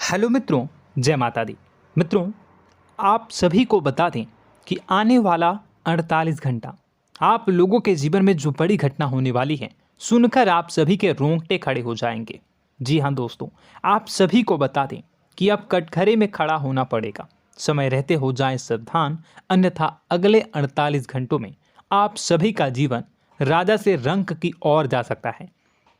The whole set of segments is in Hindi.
हेलो मित्रों, जय माता दी। मित्रों, आप सभी को बता दें कि आने वाला 48 घंटा आप लोगों के जीवन में जो बड़ी घटना होने वाली है, सुनकर आप सभी के रोंगटे खड़े हो जाएंगे। जी हाँ दोस्तों, आप सभी को बता दें कि अब कटघरे में खड़ा होना पड़ेगा। समय रहते हो जाएं सावधान, अन्यथा अगले 48 घंटों में आप सभी का जीवन राजा से रंक की ओर जा सकता है।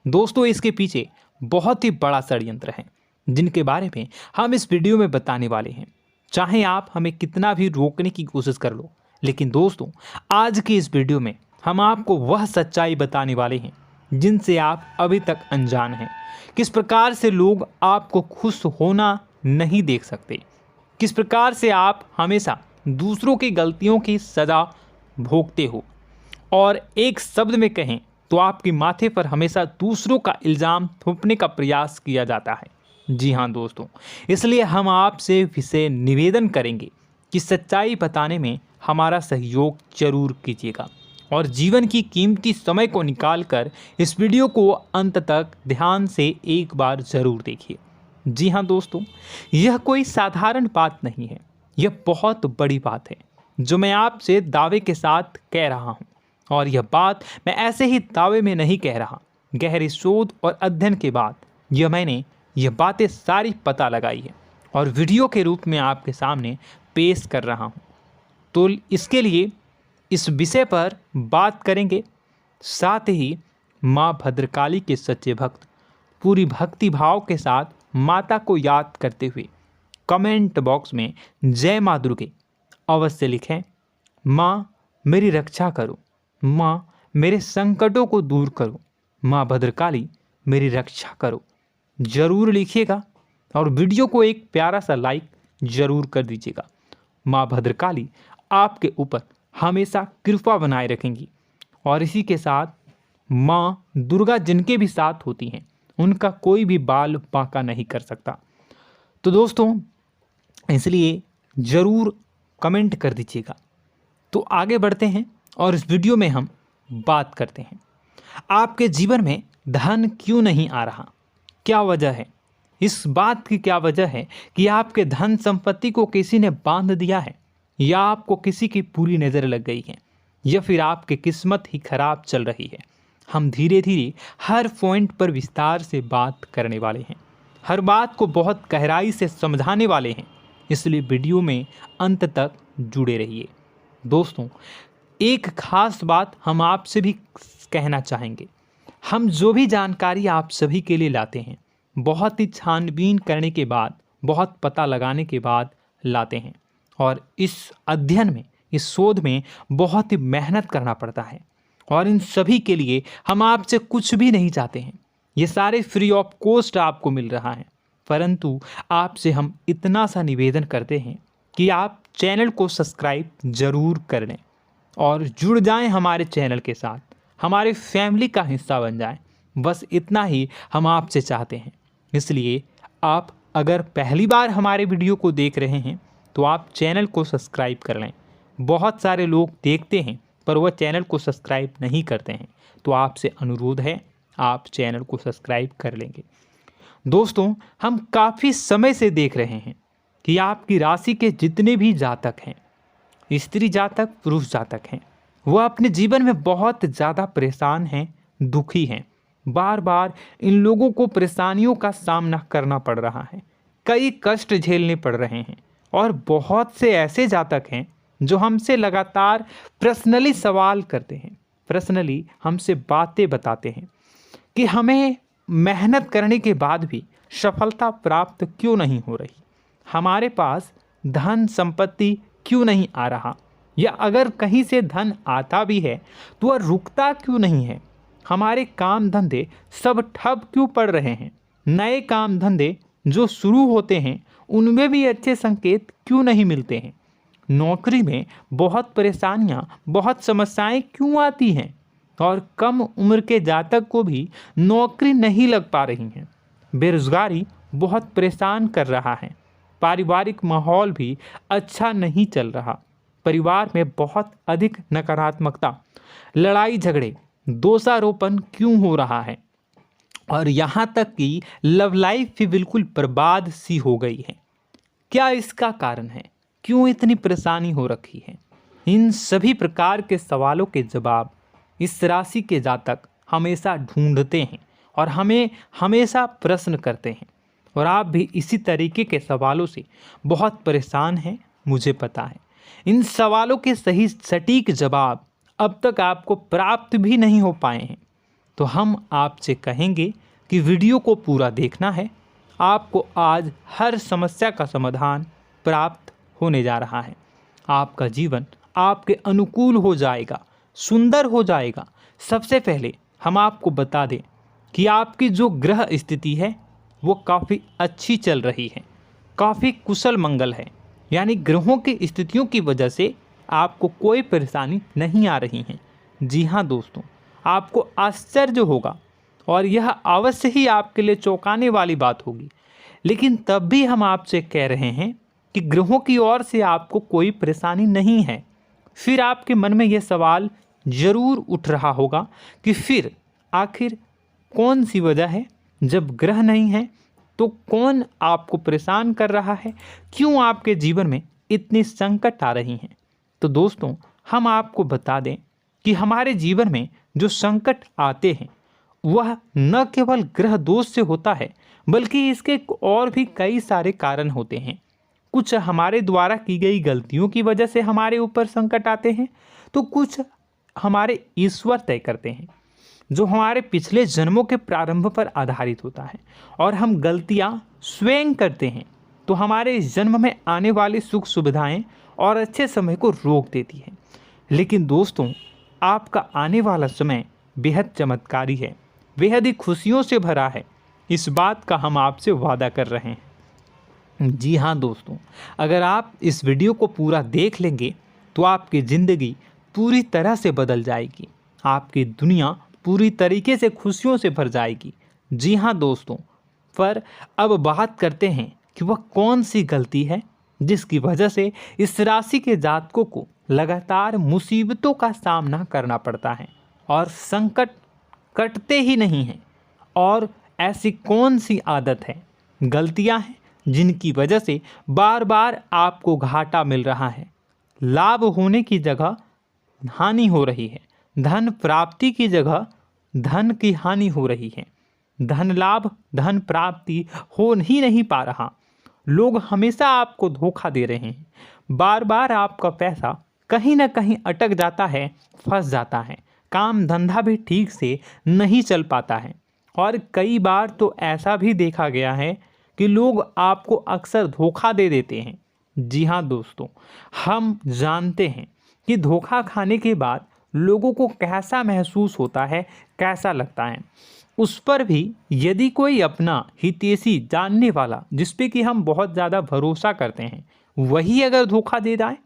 दोस्तों, इसके पीछे बहुत ही बड़ा षड्यंत्र है जिनके बारे में हम इस वीडियो में बताने वाले हैं। चाहे आप हमें कितना भी रोकने की कोशिश कर लो, लेकिन दोस्तों आज की इस वीडियो में हम आपको वह सच्चाई बताने वाले हैं जिनसे आप अभी तक अनजान हैं। किस प्रकार से लोग आपको खुश होना नहीं देख सकते, किस प्रकार से आप हमेशा दूसरों की गलतियों की सज़ा भोगते हो, और एक शब्द में कहें तो आपके माथे पर हमेशा दूसरों का इल्ज़ाम थोपने का प्रयास किया जाता है। जी हाँ दोस्तों, इसलिए हम आपसे विशेष निवेदन करेंगे कि सच्चाई बताने में हमारा सहयोग जरूर कीजिएगा और जीवन की कीमती समय को निकालकर इस वीडियो को अंत तक ध्यान से एक बार ज़रूर देखिए। जी हाँ दोस्तों, यह कोई साधारण बात नहीं है, यह बहुत बड़ी बात है जो मैं आपसे दावे के साथ कह रहा हूँ। और यह बात मैं ऐसे ही दावे में नहीं कह रहा, गहरी शोध और अध्ययन के बाद मैंने यह बातें सारी पता लगाई है और वीडियो के रूप में आपके सामने पेश कर रहा हूँ। तो इसके लिए इस विषय पर बात करेंगे। साथ ही माँ भद्रकाली के सच्चे भक्त पूरी भक्ति भाव के साथ माता को याद करते हुए कमेंट बॉक्स में जय माँ दुर्गे अवश्य लिखें। माँ मेरी रक्षा करो, माँ मेरे संकटों को दूर करो, माँ भद्रकाली मेरी रक्षा करो, जरूर लिखिएगा और वीडियो को एक प्यारा सा लाइक जरूर कर दीजिएगा। माँ भद्रकाली आपके ऊपर हमेशा कृपा बनाए रखेंगी और इसी के साथ माँ दुर्गा जिनके भी साथ होती हैं उनका कोई भी बाल बांका नहीं कर सकता। तो दोस्तों, इसलिए ज़रूर कमेंट कर दीजिएगा। तो आगे बढ़ते हैं और इस वीडियो में हम बात करते हैं, आपके जीवन में धन क्यों नहीं आ रहा, क्या वजह है। इस बात की क्या वजह है कि आपके धन संपत्ति को किसी ने बांध दिया है, या आपको किसी की पूरी नज़र लग गई है, या फिर आपकी किस्मत ही खराब चल रही है। हम धीरे धीरे हर पॉइंट पर विस्तार से बात करने वाले हैं, हर बात को बहुत गहराई से समझाने वाले हैं, इसलिए वीडियो में अंत तक जुड़े रहिए। दोस्तों, एक खास बात हम आपसे भी कहना चाहेंगे, हम जो भी जानकारी आप सभी के लिए लाते हैं बहुत ही छानबीन करने के बाद, बहुत पता लगाने के बाद लाते हैं, और इस अध्ययन में, इस शोध में बहुत ही मेहनत करना पड़ता है। और इन सभी के लिए हम आपसे कुछ भी नहीं चाहते हैं, ये सारे फ्री ऑफ कॉस्ट आपको मिल रहा है। परंतु आपसे हम इतना सा निवेदन करते हैं कि आप चैनल को सब्सक्राइब ज़रूर कर लें और जुड़ जाएं हमारे चैनल के साथ, हमारे फैमिली का हिस्सा बन जाएं। बस इतना ही हम आपसे चाहते हैं। इसलिए आप अगर पहली बार हमारे वीडियो को देख रहे हैं तो आप चैनल को सब्सक्राइब कर लें। बहुत सारे लोग देखते हैं पर वह चैनल को सब्सक्राइब नहीं करते हैं, तो आपसे अनुरोध है आप चैनल को सब्सक्राइब कर लेंगे। दोस्तों, हम काफ़ी समय से देख रहे हैं कि आपकी राशि के जितने भी जातक हैं, स्त्री जातक, पुरुष जातक हैं, वह अपने जीवन में बहुत ज़्यादा परेशान हैं, दुखी हैं। बार बार इन लोगों को परेशानियों का सामना करना पड़ रहा है, कई कष्ट झेलने पड़ रहे हैं। और बहुत से ऐसे जातक हैं जो हमसे लगातार पर्सनली सवाल करते हैं, पर्सनली हमसे बातें बताते हैं कि हमें मेहनत करने के बाद भी सफलता प्राप्त क्यों नहीं हो रही, हमारे पास धन संपत्ति क्यों नहीं आ रहा, या अगर कहीं से धन आता भी है तो वह रुकता क्यों नहीं है, हमारे काम धंधे सब ठप क्यों पड़ रहे हैं, नए काम धंधे जो शुरू होते हैं उनमें भी अच्छे संकेत क्यों नहीं मिलते हैं, नौकरी में बहुत परेशानियां, बहुत समस्याएं क्यों आती हैं, और कम उम्र के जातक को भी नौकरी नहीं लग पा रही हैं, बेरोजगारी बहुत परेशान कर रहा है, पारिवारिक माहौल भी अच्छा नहीं चल रहा, परिवार में बहुत अधिक नकारात्मकता, लड़ाई झगड़े, दोषारोपण क्यों हो रहा है, और यहाँ तक कि लव लाइफ भी बिल्कुल बर्बाद सी हो गई है। क्या इसका कारण है? क्यों इतनी परेशानी हो रखी है? इन सभी प्रकार के सवालों के जवाब इस राशि के जातक हमेशा ढूंढते हैं और हमें हमेशा प्रश्न करते हैं, और आप भी इसी तरीके के सवालों से बहुत परेशान हैं, मुझे पता है। इन सवालों के सही सटीक जवाब अब तक आपको प्राप्त भी नहीं हो पाए हैं, तो हम आपसे कहेंगे कि वीडियो को पूरा देखना है। आपको आज हर समस्या का समाधान प्राप्त होने जा रहा है। आपका जीवन आपके अनुकूल हो जाएगा, सुंदर हो जाएगा। सबसे पहले हम आपको बता दें कि आपकी जो ग्रह स्थिति है वो काफ़ी अच्छी चल रही है, काफ़ी कुशल मंगल है, यानी ग्रहों की स्थितियों की वजह से आपको कोई परेशानी नहीं आ रही है। जी हाँ दोस्तों, आपको आश्चर्य होगा और यह अवश्य ही आपके लिए चौंकाने वाली बात होगी, लेकिन तब भी हम आपसे कह रहे हैं कि ग्रहों की ओर से आपको कोई परेशानी नहीं है। फिर आपके मन में यह सवाल जरूर उठ रहा होगा कि फिर आखिर कौन सी वजह है? जब ग्रह नहीं है तो कौन आपको परेशान कर रहा है? क्यों आपके जीवन में इतनी संकट आ रही हैं? तो दोस्तों, हम आपको बता दें कि हमारे जीवन में जो संकट आते हैं वह न केवल ग्रह दोष से होता है, बल्कि इसके और भी कई सारे कारण होते हैं। कुछ हमारे द्वारा की गई गलतियों की वजह से हमारे ऊपर संकट आते हैं, तो कुछ हमारे ईश्वर तय करते हैं, जो हमारे पिछले जन्मों के प्रारंभ पर आधारित होता है। और हम गलतियां स्वयं करते हैं तो हमारे इस जन्म में आने वाली सुख सुविधाएं और अच्छे समय को रोक देती है। लेकिन दोस्तों, आपका आने वाला समय बेहद चमत्कारी है, बेहद ही खुशियों से भरा है। इस बात का हम आपसे वादा कर रहे हैं। जी हाँ दोस्तों, अगर आप इस वीडियो को पूरा देख लेंगे तो आपकी ज़िंदगी पूरी तरह से बदल जाएगी, आपकी दुनिया पूरी तरीके से खुशियों से भर जाएगी। जी हाँ दोस्तों, पर अब बात करते हैं कि वह कौन सी गलती है जिसकी वजह से इस राशि के जातकों को लगातार मुसीबतों का सामना करना पड़ता है और संकट कटते ही नहीं हैं। और ऐसी कौन सी आदत है, गलतियां हैं जिनकी वजह से बार बार आपको घाटा मिल रहा है, लाभ होने की जगह हानि हो रही है, धन प्राप्ति की जगह धन की हानि हो रही है, धन लाभ धन प्राप्ति हो ही नहीं पा रहा, लोग हमेशा आपको धोखा दे रहे हैं, बार बार आपका पैसा कहीं ना कहीं अटक जाता है, फंस जाता है, काम धंधा भी ठीक से नहीं चल पाता है। और कई बार तो ऐसा भी देखा गया है कि लोग आपको अक्सर धोखा दे देते हैं। जी हाँ दोस्तों, हम जानते हैं कि धोखा खाने के बाद लोगों को कैसा महसूस होता है, कैसा लगता है। उस पर भी यदि कोई अपना हितैषी जानने वाला, जिस पे कि हम बहुत ज़्यादा भरोसा करते हैं, वही अगर धोखा दे जाए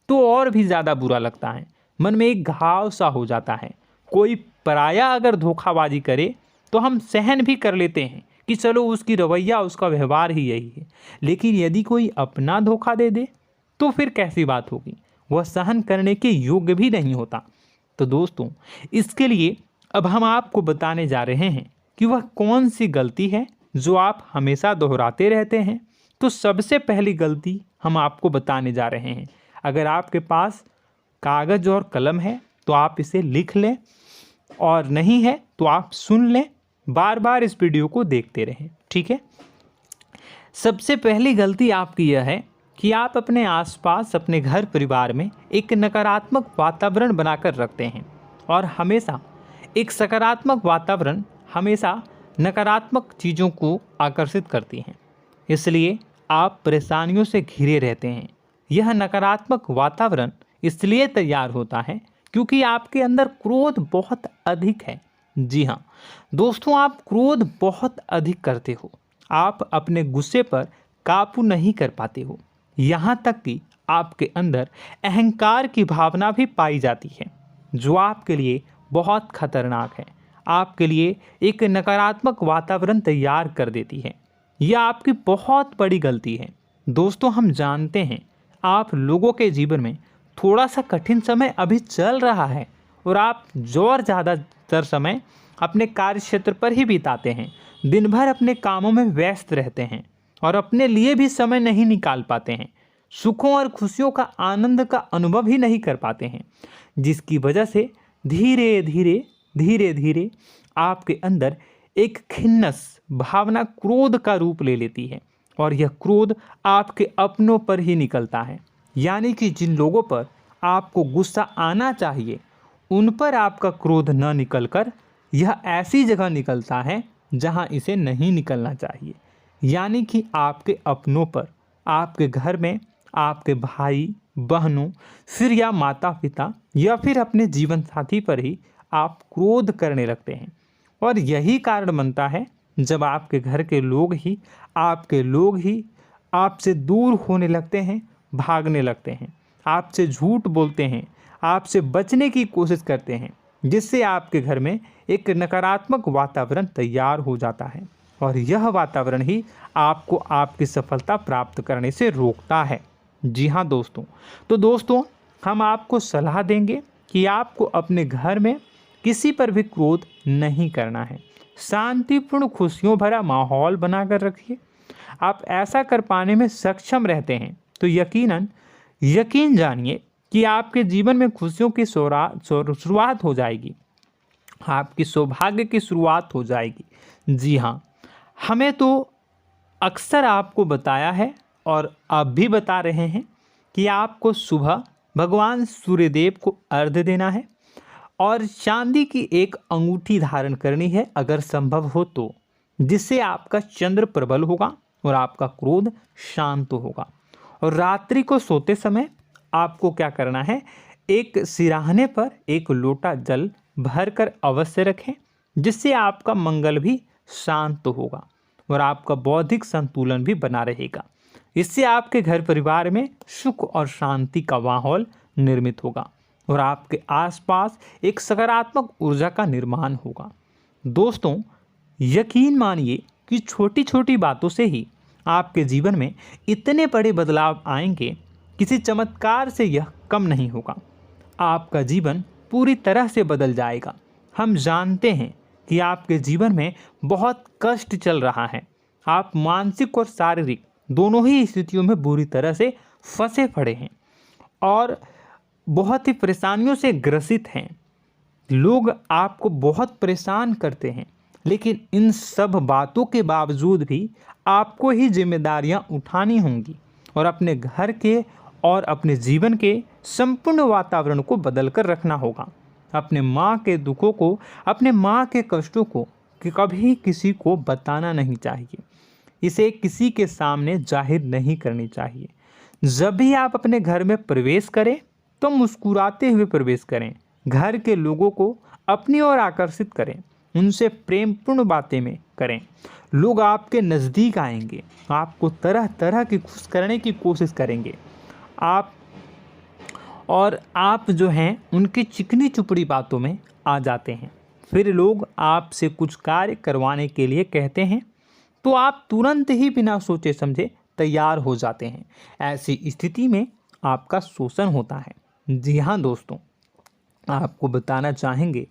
तो और भी ज़्यादा बुरा लगता है, मन में एक घाव सा हो जाता है। कोई पराया अगर धोखाबाजी करे तो हम सहन भी कर लेते हैं कि चलो उसकी रवैया उसका व्यवहार ही यही है, लेकिन यदि कोई अपना धोखा दे दे तो फिर कैसी बात होगी, वह सहन करने के योग्य भी नहीं होता। तो दोस्तों, इसके लिए अब हम आपको बताने जा रहे हैं कि वह कौन सी गलती है जो आप हमेशा दोहराते रहते हैं। तो सबसे पहली गलती हम आपको बताने जा रहे हैं। अगर आपके पास कागज़ और कलम है तो आप इसे लिख लें, और नहीं है तो आप सुन लें, बार बार इस वीडियो को देखते रहें, ठीक है। सबसे पहली गलती आपकी यह है कि आप अपने आसपास, अपने घर परिवार में एक नकारात्मक वातावरण बनाकर रखते हैं, और हमेशा एक सकारात्मक वातावरण हमेशा नकारात्मक चीज़ों को आकर्षित करती हैं, इसलिए आप परेशानियों से घिरे रहते हैं। यह नकारात्मक वातावरण इसलिए तैयार होता है क्योंकि आपके अंदर क्रोध बहुत अधिक है। जी हाँ दोस्तों, आप क्रोध बहुत अधिक करते हो, आप अपने गुस्से पर काबू नहीं कर पाते हो, यहाँ तक कि आपके अंदर अहंकार की भावना भी पाई जाती है, जो आपके लिए बहुत खतरनाक है, आपके लिए एक नकारात्मक वातावरण तैयार कर देती है। यह आपकी बहुत बड़ी गलती है। दोस्तों, हम जानते हैं आप लोगों के जीवन में थोड़ा सा कठिन समय अभी चल रहा है, और आप और ज़्यादातर समय अपने कार्य क्षेत्र पर ही बिताते हैं। दिन भर अपने कामों में व्यस्त रहते हैं और अपने लिए भी समय नहीं निकाल पाते हैं। सुखों और खुशियों का आनंद का अनुभव ही नहीं कर पाते हैं, जिसकी वजह से धीरे धीरे आपके अंदर एक खिन्नस भावना क्रोध का रूप ले लेती है और यह क्रोध आपके अपनों पर ही निकलता है। यानी कि जिन लोगों पर आपको गुस्सा आना चाहिए उन पर आपका क्रोध न निकलकर यह ऐसी जगह निकलता है जहां इसे नहीं निकलना चाहिए। यानी कि आपके अपनों पर, आपके घर में आपके भाई बहनों, फिर या माता पिता या फिर अपने जीवन साथी पर ही आप क्रोध करने लगते हैं। और यही कारण बनता है जब आपके घर के लोग ही आपसे दूर होने लगते हैं, भागने लगते हैं, आपसे झूठ बोलते हैं, आपसे बचने की कोशिश करते हैं, जिससे आपके घर में एक नकारात्मक वातावरण तैयार हो जाता है और यह वातावरण ही आपको आपकी सफलता प्राप्त करने से रोकता है। जी हाँ दोस्तों, तो दोस्तों हम आपको सलाह देंगे कि आपको अपने घर में किसी पर भी क्रोध नहीं करना है। शांतिपूर्ण खुशियों भरा माहौल बनाकर रखिए। आप ऐसा कर पाने में सक्षम रहते हैं तो यकीन जानिए कि आपके जीवन में खुशियों की शुरुआत हो जाएगी, आपकी सौभाग्य की शुरुआत हो जाएगी। जी हाँ, हमें तो अक्सर आपको बताया है और अब भी बता रहे हैं कि आपको सुबह भगवान सूर्यदेव को अर्घ्य देना है और चांदी की एक अंगूठी धारण करनी है अगर संभव हो तो, जिससे आपका चंद्र प्रबल होगा और आपका क्रोध शांत होगा। और रात्रि को सोते समय आपको क्या करना है, एक सिराहने पर एक लोटा जल भरकर अवश्य रखें, जिससे आपका मंगल भी शांत होगा और आपका बौद्धिक संतुलन भी बना रहेगा। इससे आपके घर परिवार में सुख और शांति का माहौल निर्मित होगा और आपके आसपास एक सकारात्मक ऊर्जा का निर्माण होगा। दोस्तों यकीन मानिए कि छोटी छोटी बातों से ही आपके जीवन में इतने बड़े बदलाव आएंगे, किसी चमत्कार से यह कम नहीं होगा। आपका जीवन पूरी तरह से बदल जाएगा। हम जानते हैं कि आपके जीवन में बहुत कष्ट चल रहा है, आप मानसिक और शारीरिक दोनों ही स्थितियों में बुरी तरह से फंसे पड़े हैं और बहुत ही परेशानियों से ग्रसित हैं। लोग आपको बहुत परेशान करते हैं, लेकिन इन सब बातों के बावजूद भी आपको ही जिम्मेदारियां उठानी होंगी और अपने घर के और अपने जीवन के संपूर्ण वातावरण को बदल कर रखना होगा। अपने माँ के दुखों को, अपने माँ के कष्टों को कभी किसी को बताना नहीं चाहिए, इसे किसी के सामने जाहिर नहीं करनी चाहिए। जब भी आप अपने घर में प्रवेश करें तो मुस्कुराते हुए प्रवेश करें, घर के लोगों को अपनी ओर आकर्षित करें, उनसे प्रेमपूर्ण बातें में करें। लोग आपके नज़दीक आएंगे, आपको तरह तरह की खुश करने की कोशिश करेंगे। आप जो हैं उनकी चिकनी चुपड़ी बातों में आ जाते हैं। फिर लोग आपसे कुछ कार्य करवाने के लिए कहते हैं तो आप तुरंत ही बिना सोचे समझे तैयार हो जाते हैं। ऐसी स्थिति में आपका शोषण होता है। जी हाँ दोस्तों, आपको बताना चाहेंगे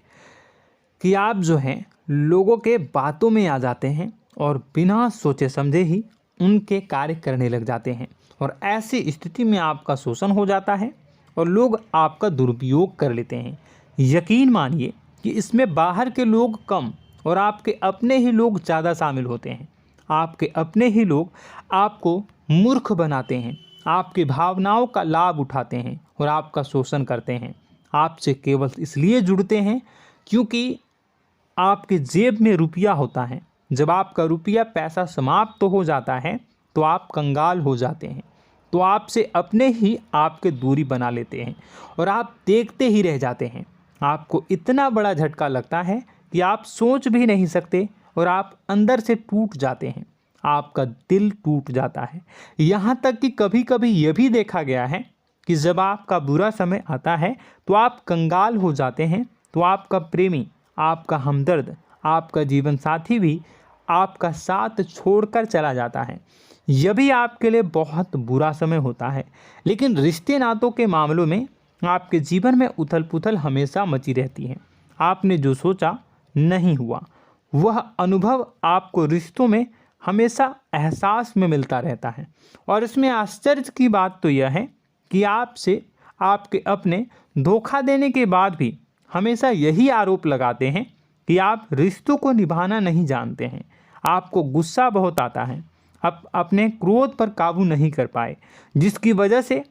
कि आप जो हैं लोगों के बातों में आ जाते हैं और बिना सोचे समझे ही उनके कार्य करने लग जाते हैं और ऐसी स्थिति में आपका शोषण हो जाता है और लोग आपका दुरुपयोग कर लेते हैं। यकीन मानिए कि इसमें बाहर के लोग कम और आपके अपने ही लोग ज़्यादा शामिल होते हैं। आपके अपने ही लोग आपको मूर्ख बनाते हैं, आपकी भावनाओं का लाभ उठाते हैं और आपका शोषण करते हैं। आपसे केवल इसलिए जुड़ते हैं क्योंकि आपके जेब में रुपया होता है। जब आपका रुपया पैसा समाप्त हो जाता है तो आप कंगाल हो जाते हैं, तो आपसे अपने ही आपके दूरी बना लेते हैं और आप देखते ही रह जाते हैं। आपको इतना बड़ा झटका लगता है कि आप सोच भी नहीं सकते और आप अंदर से टूट जाते हैं, आपका दिल टूट जाता है। यहाँ तक कि कभी कभी यह भी देखा गया है कि जब आपका बुरा समय आता है तो आप कंगाल हो जाते हैं, तो आपका प्रेमी, आपका हमदर्द, आपका जीवन साथी भी आपका साथ छोड़कर चला जाता है। यह भी आपके लिए बहुत बुरा समय होता है। लेकिन रिश्ते नातों के मामलों में आपके जीवन में उथल पुथल हमेशा मची रहती है। आपने जो सोचा नहीं हुआ, वह अनुभव आपको रिश्तों में हमेशा एहसास में मिलता रहता है। और इसमें आश्चर्य की बात तो यह है कि आपसे आपके अपने धोखा देने के बाद भी हमेशा यही आरोप लगाते हैं कि आप रिश्तों को निभाना नहीं जानते हैं। आपको गुस्सा बहुत आता है, अपने क्रोध पर काबू नहीं कर पाए, जिसकी वजह से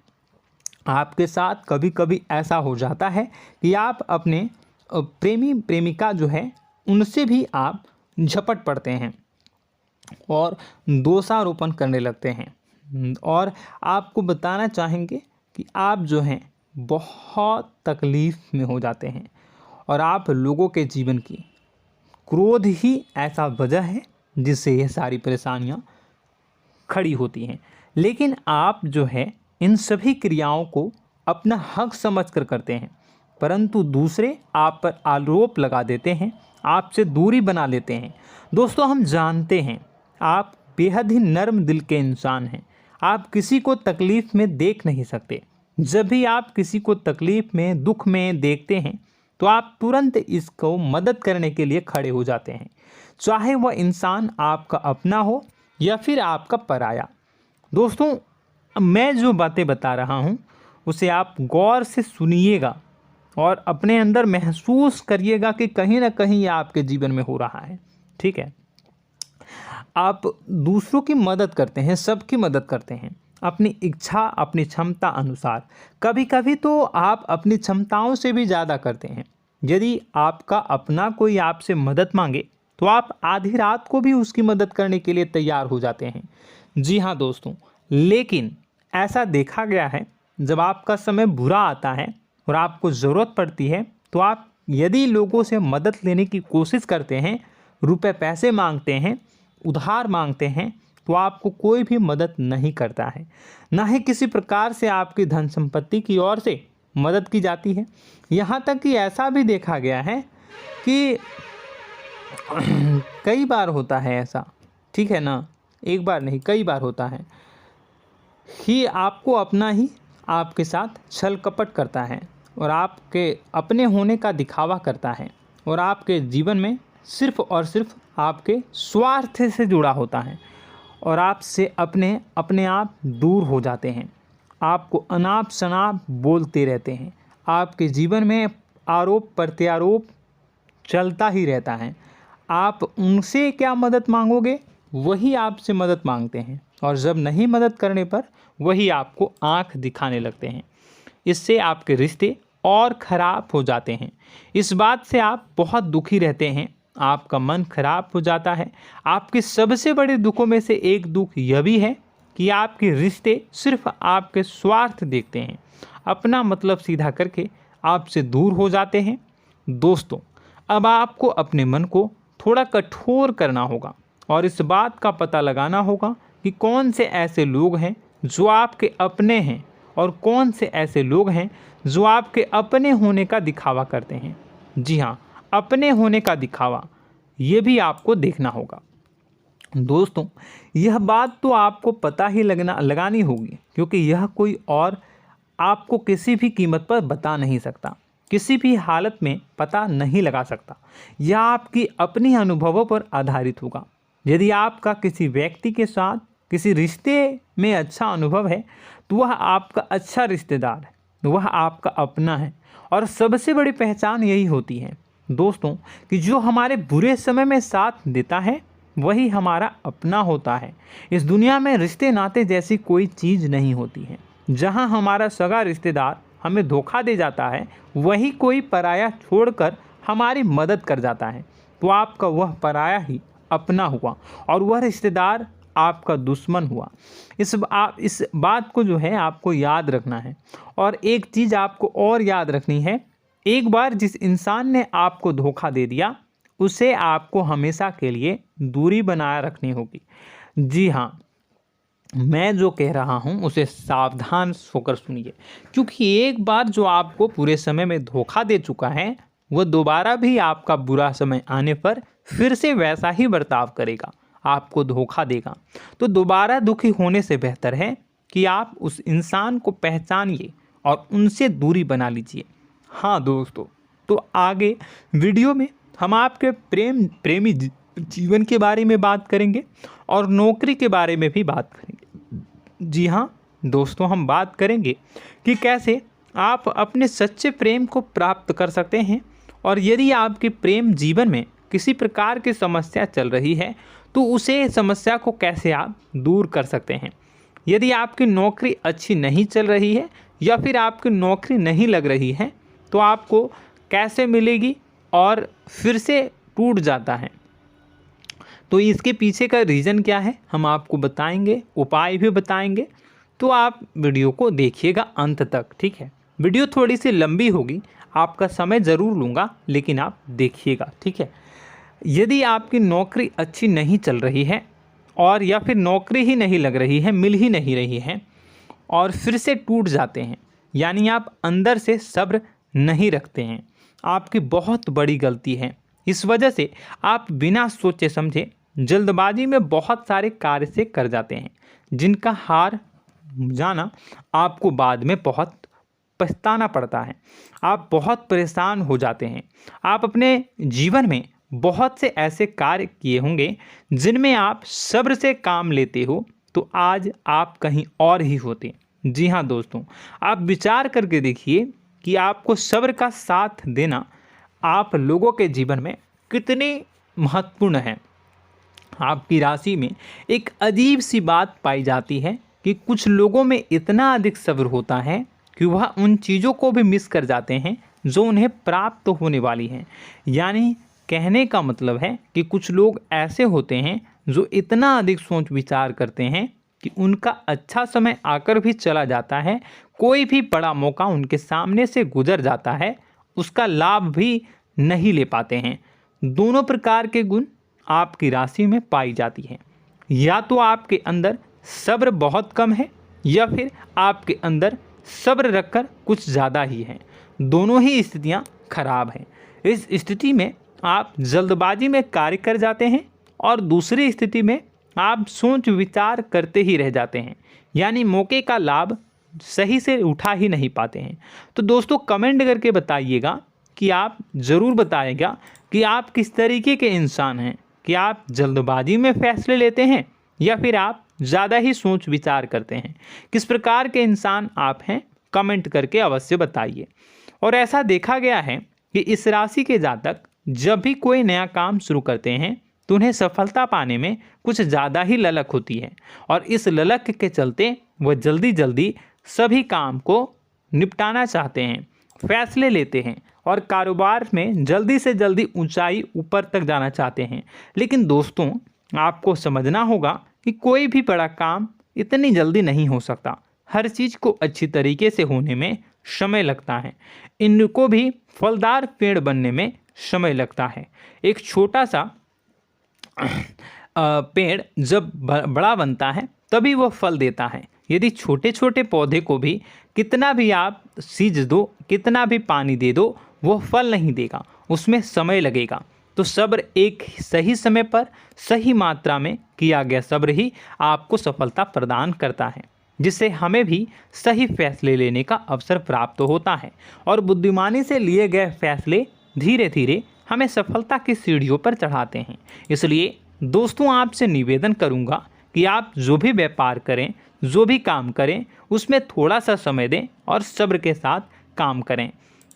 आपके साथ कभी कभी ऐसा हो जाता है कि आप अपने प्रेमी प्रेमिका जो है उनसे भी आप झपट पड़ते हैं और दोषारोपण करने लगते हैं। और आपको बताना चाहेंगे कि आप जो हैं बहुत तकलीफ़ में हो जाते हैं और आप लोगों के जीवन की क्रोध ही ऐसा वजह है जिससे ये सारी परेशानियां खड़ी होती हैं। लेकिन आप जो है इन सभी क्रियाओं को अपना हक समझकर करते हैं, परंतु दूसरे आप पर आरोप लगा देते हैं, आपसे दूरी बना लेते हैं। दोस्तों, हम जानते हैं आप बेहद ही नर्म दिल के इंसान हैं। आप किसी को तकलीफ़ में देख नहीं सकते। जब भी आप किसी को तकलीफ़ में, दुख में देखते हैं तो आप तुरंत इसको मदद करने के लिए खड़े हो जाते हैं, चाहे वह इंसान आपका अपना हो या फिर आपका पराया। दोस्तों, मैं जो बातें बता रहा हूँ उसे आप गौर से सुनिएगा और अपने अंदर महसूस करिएगा कि कहीं ना कहीं ये आपके जीवन में हो रहा है। ठीक है, आप दूसरों की मदद करते हैं, सबकी मदद करते हैं अपनी इच्छा, अपनी क्षमता अनुसार। कभी कभी तो आप अपनी क्षमताओं से भी ज़्यादा करते हैं। यदि आपका अपना कोई आपसे मदद मांगे तो आप आधी रात को भी उसकी मदद करने के लिए तैयार हो जाते हैं। जी हाँ दोस्तों, लेकिन ऐसा देखा गया है जब आपका समय बुरा आता है और आपको ज़रूरत पड़ती है तो आप यदि लोगों से मदद लेने की कोशिश करते हैं, रुपए पैसे मांगते हैं, उधार मांगते हैं, तो आपको कोई भी मदद नहीं करता है। ना ही किसी प्रकार से आपकी धन संपत्ति की ओर से मदद की जाती है। यहाँ तक कि ऐसा भी देखा गया है कि कई बार होता है ऐसा, ठीक है ना, एक बार नहीं कई बार होता है कि आपको अपना ही आपके साथ छल कपट करता है और आपके अपने होने का दिखावा करता है और आपके जीवन में सिर्फ और सिर्फ आपके स्वार्थ से जुड़ा होता है और आपसे अपने आप दूर हो जाते हैं। आपको अनाप शनाप बोलते रहते हैं। आपके जीवन में आरोप प्रत्यारोप चलता ही रहता है। आप उनसे क्या मदद मांगोगे, वही आपसे मदद मांगते हैं और जब नहीं मदद करने पर वही आपको आंख दिखाने लगते हैं। इससे आपके रिश्ते और ख़राब हो जाते हैं। इस बात से आप बहुत दुखी रहते हैं, आपका मन खराब हो जाता है। आपके सबसे बड़े दुखों में से एक दुख यह भी है कि आपके रिश्ते सिर्फ आपके स्वार्थ देखते हैं, अपना मतलब सीधा करके आपसे दूर हो जाते हैं। दोस्तों, अब आपको अपने मन को थोड़ा कठोर करना होगा और इस बात का पता लगाना होगा कि कौन से ऐसे लोग हैं जो आपके अपने हैं और कौन से ऐसे लोग हैं जो आपके अपने होने का दिखावा करते हैं। जी हाँ, अपने होने का दिखावा, ये भी आपको देखना होगा। दोस्तों, यह बात तो आपको पता ही लगानी होगी, क्योंकि यह कोई और आपको किसी भी कीमत पर बता नहीं सकता, किसी भी हालत में पता नहीं लगा सकता। यह आपकी अपनी अनुभवों पर आधारित होगा। यदि आपका किसी व्यक्ति के साथ किसी रिश्ते में अच्छा अनुभव है तो वह आपका अच्छा रिश्तेदार है, वह आपका अपना है। और सबसे बड़ी पहचान यही होती है दोस्तों कि जो हमारे बुरे समय में साथ देता है वही हमारा अपना होता है। इस दुनिया में रिश्ते नाते जैसी कोई चीज़ नहीं होती है। जहां हमारा सगा रिश्तेदार हमें धोखा दे जाता है, वही कोई पराया छोड़कर हमारी मदद कर जाता है, तो आपका वह पराया ही अपना हुआ और वह रिश्तेदार आपका दुश्मन हुआ। इस बात को जो है आपको याद रखना है। और एक चीज़ आपको और याद रखनी है, एक बार जिस इंसान ने आपको धोखा दे दिया उसे आपको हमेशा के लिए दूरी बनाए रखनी होगी। जी हाँ, मैं जो कह रहा हूँ उसे सावधान होकर सुनिए, क्योंकि एक बार जो आपको पूरे समय में धोखा दे चुका है वह दोबारा भी आपका बुरा समय आने पर फिर से वैसा ही बर्ताव करेगा, आपको धोखा देगा। तो दोबारा दुखी होने से बेहतर है कि आप उस इंसान को पहचानिए और उनसे दूरी बना लीजिए। हाँ दोस्तों, तो आगे वीडियो में हम आपके प्रेमी जीवन के बारे में बात करेंगे और नौकरी के बारे में भी बात करेंगे। जी हाँ दोस्तों, हम बात करेंगे कि कैसे आप अपने सच्चे प्रेम को प्राप्त कर सकते हैं, और यदि आपके प्रेम जीवन में किसी प्रकार की समस्या चल रही है तो उसे समस्या को कैसे आप दूर कर सकते हैं। यदि आपकी नौकरी अच्छी नहीं चल रही है या फिर आपकी नौकरी नहीं लग रही है तो आपको कैसे मिलेगी और फिर से टूट जाता है, तो इसके पीछे का रीज़न क्या है हम आपको बताएंगे, उपाय भी बताएंगे। तो आप वीडियो को देखिएगा अंत तक, ठीक है। वीडियो थोड़ी सी लंबी होगी, आपका समय ज़रूर लूँगा, लेकिन आप देखिएगा, ठीक है। यदि आपकी नौकरी अच्छी नहीं चल रही है और या फिर नौकरी ही नहीं लग रही है, मिल ही नहीं रही है और फिर से टूट जाते हैं, यानी आप अंदर से सब्र नहीं रखते हैं, आपकी बहुत बड़ी गलती है। इस वजह से आप बिना सोचे समझे जल्दबाजी में बहुत सारे कार्य से कर जाते हैं, जिनका हार जाना आपको बाद में बहुत पछताना पड़ता है। आप बहुत परेशान हो जाते हैं। आप अपने जीवन में बहुत से ऐसे कार्य किए होंगे जिनमें आप सब्र से काम लेते हो, तो आज आप कहीं और ही होते। जी हाँ दोस्तों, आप विचार करके देखिए कि आपको सब्र का साथ देना आप लोगों के जीवन में कितनी महत्वपूर्ण है। आपकी राशि में एक अजीब सी बात पाई जाती है कि कुछ लोगों में इतना अधिक सब्र होता है कि वह उन चीज़ों को भी मिस कर जाते हैं जो उन्हें प्राप्त होने वाली हैं। यानी कहने का मतलब है कि कुछ लोग ऐसे होते हैं जो इतना अधिक सोच विचार करते हैं कि उनका अच्छा समय आकर भी चला जाता है, कोई भी बड़ा मौका उनके सामने से गुजर जाता है, उसका लाभ भी नहीं ले पाते हैं। दोनों प्रकार के गुण आपकी राशि में पाई जाती हैं। या तो आपके अंदर सब्र बहुत कम है या फिर आपके अंदर सब्र रखकर कुछ ज़्यादा ही है। दोनों ही स्थितियाँ खराब हैं। इस स्थिति में आप जल्दबाजी में कार्य कर जाते हैं और दूसरी स्थिति में आप सोच विचार करते ही रह जाते हैं, यानी मौके का लाभ सही से उठा ही नहीं पाते हैं। तो दोस्तों कमेंट करके बताइएगा कि आप ज़रूर बताइएगा कि आप किस तरीके के इंसान हैं, कि आप जल्दबाजी में फैसले लेते हैं या फिर आप ज़्यादा ही सोच विचार करते हैं। किस प्रकार के इंसान आप हैं, कमेंट करके अवश्य बताइए। और ऐसा देखा गया है कि इस राशि के जातक जब भी कोई नया काम शुरू करते हैं तो उन्हें सफलता पाने में कुछ ज़्यादा ही ललक होती है, और इस ललक के चलते वह जल्दी जल्दी सभी काम को निपटाना चाहते हैं, फैसले लेते हैं और कारोबार में जल्दी से जल्दी ऊंचाई ऊपर तक जाना चाहते हैं। लेकिन दोस्तों आपको समझना होगा कि कोई भी बड़ा काम इतनी जल्दी नहीं हो सकता। हर चीज़ को अच्छी तरीके से होने में समय लगता है। इनको भी फलदार पेड़ बनने में समय लगता है। एक छोटा सा पेड़ जब बड़ा बनता है तभी वह फल देता है। यदि छोटे छोटे पौधे को भी कितना भी आप सींच दो, कितना भी पानी दे दो, वो फल नहीं देगा, उसमें समय लगेगा। तो सब्र एक सही समय पर सही मात्रा में किया गया सब्र ही आपको सफलता प्रदान करता है, जिससे हमें भी सही फैसले लेने का अवसर प्राप्त होता है। और बुद्धिमानी से लिए गए फैसले धीरे धीरे हमें सफलता की सीढ़ियों पर चढ़ाते हैं। इसलिए दोस्तों आपसे निवेदन करूंगा कि आप जो भी व्यापार करें, जो भी काम करें, उसमें थोड़ा सा समय दें और सब्र के साथ काम करें।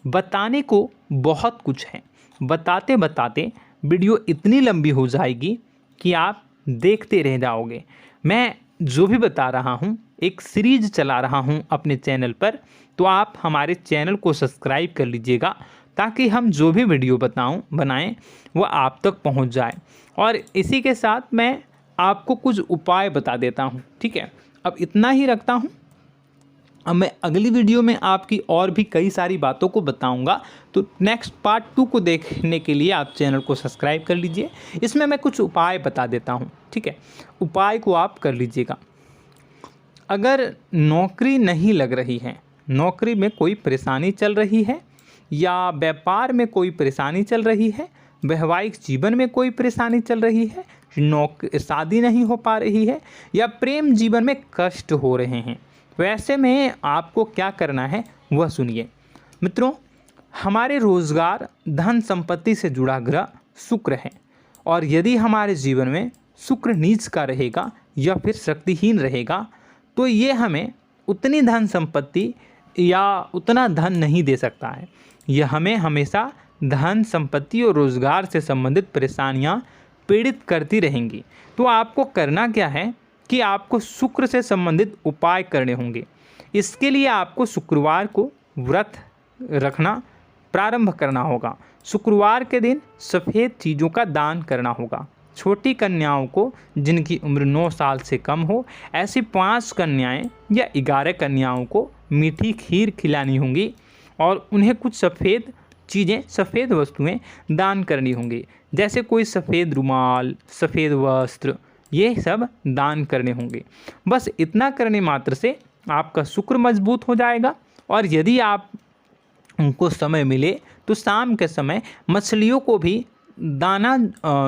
बताने को बहुत कुछ है, बताते बताते वीडियो इतनी लंबी हो जाएगी कि आप देखते रह जाओगे। मैं जो भी बता रहा हूँ एक सीरीज चला रहा हूँ अपने चैनल पर, तो आप हमारे चैनल को सब्सक्राइब कर लीजिएगा ताकि हम जो भी वीडियो बनाएं वो आप तक पहुँच जाए। और इसी के साथ मैं आपको कुछ उपाय बता देता हूँ, ठीक है। अब इतना ही रखता हूँ। अब मैं अगली वीडियो में आपकी और भी कई सारी बातों को बताऊंगा। तो नेक्स्ट पार्ट 2 को देखने के लिए आप चैनल को सब्सक्राइब कर लीजिए। इसमें मैं कुछ उपाय बता देता हूं, ठीक है। उपाय को आप कर लीजिएगा। अगर नौकरी नहीं लग रही है, नौकरी में कोई परेशानी चल रही है, या व्यापार में कोई परेशानी चल रही है, वैवाहिक जीवन में कोई परेशानी चल रही है, शादी नहीं हो पा रही है, या प्रेम जीवन में कष्ट हो रहे हैं, वैसे में आपको क्या करना है, वह सुनिए। मित्रों, हमारे रोजगार धन संपत्ति से जुड़ा ग्रह शुक्र है, और यदि हमारे जीवन में शुक्र नीच का रहेगा या फिर शक्तिहीन रहेगा तो ये हमें उतनी धन संपत्ति या उतना धन नहीं दे सकता है। यह हमें हमेशा धन संपत्ति और रोजगार से संबंधित परेशानियां पीड़ित करती रहेंगी। तो आपको करना क्या है कि आपको शुक्र से संबंधित उपाय करने होंगे। इसके लिए आपको शुक्रवार को व्रत रखना प्रारंभ करना होगा। शुक्रवार के दिन सफ़ेद चीज़ों का दान करना होगा। छोटी कन्याओं को जिनकी उम्र 9 साल से कम हो, ऐसी 5 कन्याएं या 11 कन्याओं को मीठी खीर खिलानी होंगी और उन्हें कुछ सफ़ेद चीज़ें, सफ़ेद वस्तुएं दान करनी होंगी, जैसे कोई सफ़ेद रुमाल, सफ़ेद वस्त्र, ये सब दान करने होंगे। बस इतना करने मात्र से आपका शुक्र मजबूत हो जाएगा। और यदि आप उनको समय मिले तो शाम के समय मछलियों को भी दाना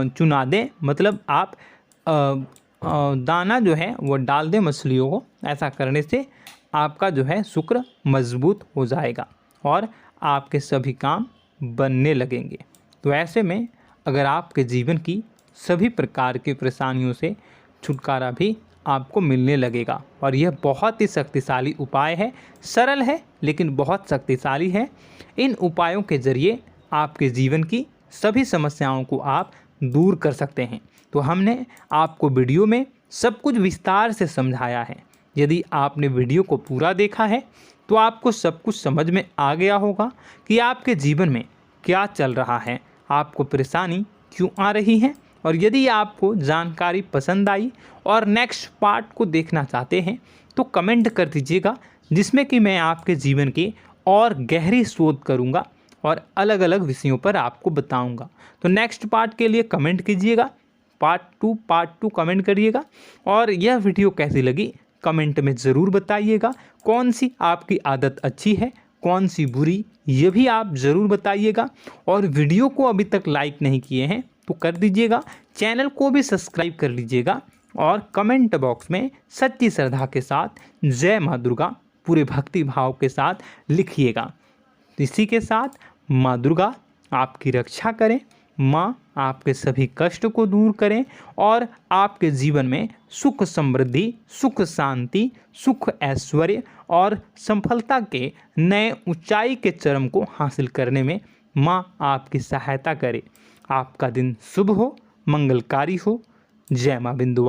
चुना दें, मतलब आप दाना जो है वो डाल दें मछलियों को। ऐसा करने से आपका जो है शुक्र मजबूत हो जाएगा और आपके सभी काम बनने लगेंगे। तो ऐसे में अगर आपके जीवन की सभी प्रकार की परेशानियों से छुटकारा भी आपको मिलने लगेगा। और यह बहुत ही शक्तिशाली उपाय है, सरल है लेकिन बहुत शक्तिशाली है। इन उपायों के ज़रिए आपके जीवन की सभी समस्याओं को आप दूर कर सकते हैं। तो हमने आपको वीडियो में सब कुछ विस्तार से समझाया है। यदि आपने वीडियो को पूरा देखा है तो आपको सब कुछ समझ में आ गया होगा कि आपके जीवन में क्या चल रहा है, आपको परेशानी क्यों आ रही है। और यदि आपको जानकारी पसंद आई और नेक्स्ट पार्ट को देखना चाहते हैं तो कमेंट कर दीजिएगा, जिसमें कि मैं आपके जीवन की और गहरी शोध करूंगा और अलग अलग विषयों पर आपको बताऊंगा। तो नेक्स्ट पार्ट के लिए कमेंट कीजिएगा, पार्ट टू कमेंट करिएगा। और यह वीडियो कैसी लगी कमेंट में ज़रूर बताइएगा। कौन सी आपकी आदत अच्छी है, कौन सी बुरी, ये भी आप ज़रूर बताइएगा। और वीडियो को अभी तक लाइक नहीं किए हैं तो कर दीजिएगा, चैनल को भी सब्सक्राइब कर लीजिएगा और कमेंट बॉक्स में सच्ची श्रद्धा के साथ जय माँ दुर्गा पूरे भक्ति भाव के साथ लिखिएगा। इसी के साथ माँ दुर्गा आपकी रक्षा करें, माँ आपके सभी कष्ट को दूर करें और आपके जीवन में सुख समृद्धि, सुख शांति, सुख ऐश्वर्य और सफलता के नए ऊंचाई के चरम को हासिल करने में माँ आपकी सहायता करे। आपका दिन शुभ हो, मंगलकारी हो। जय माँ बिंदु।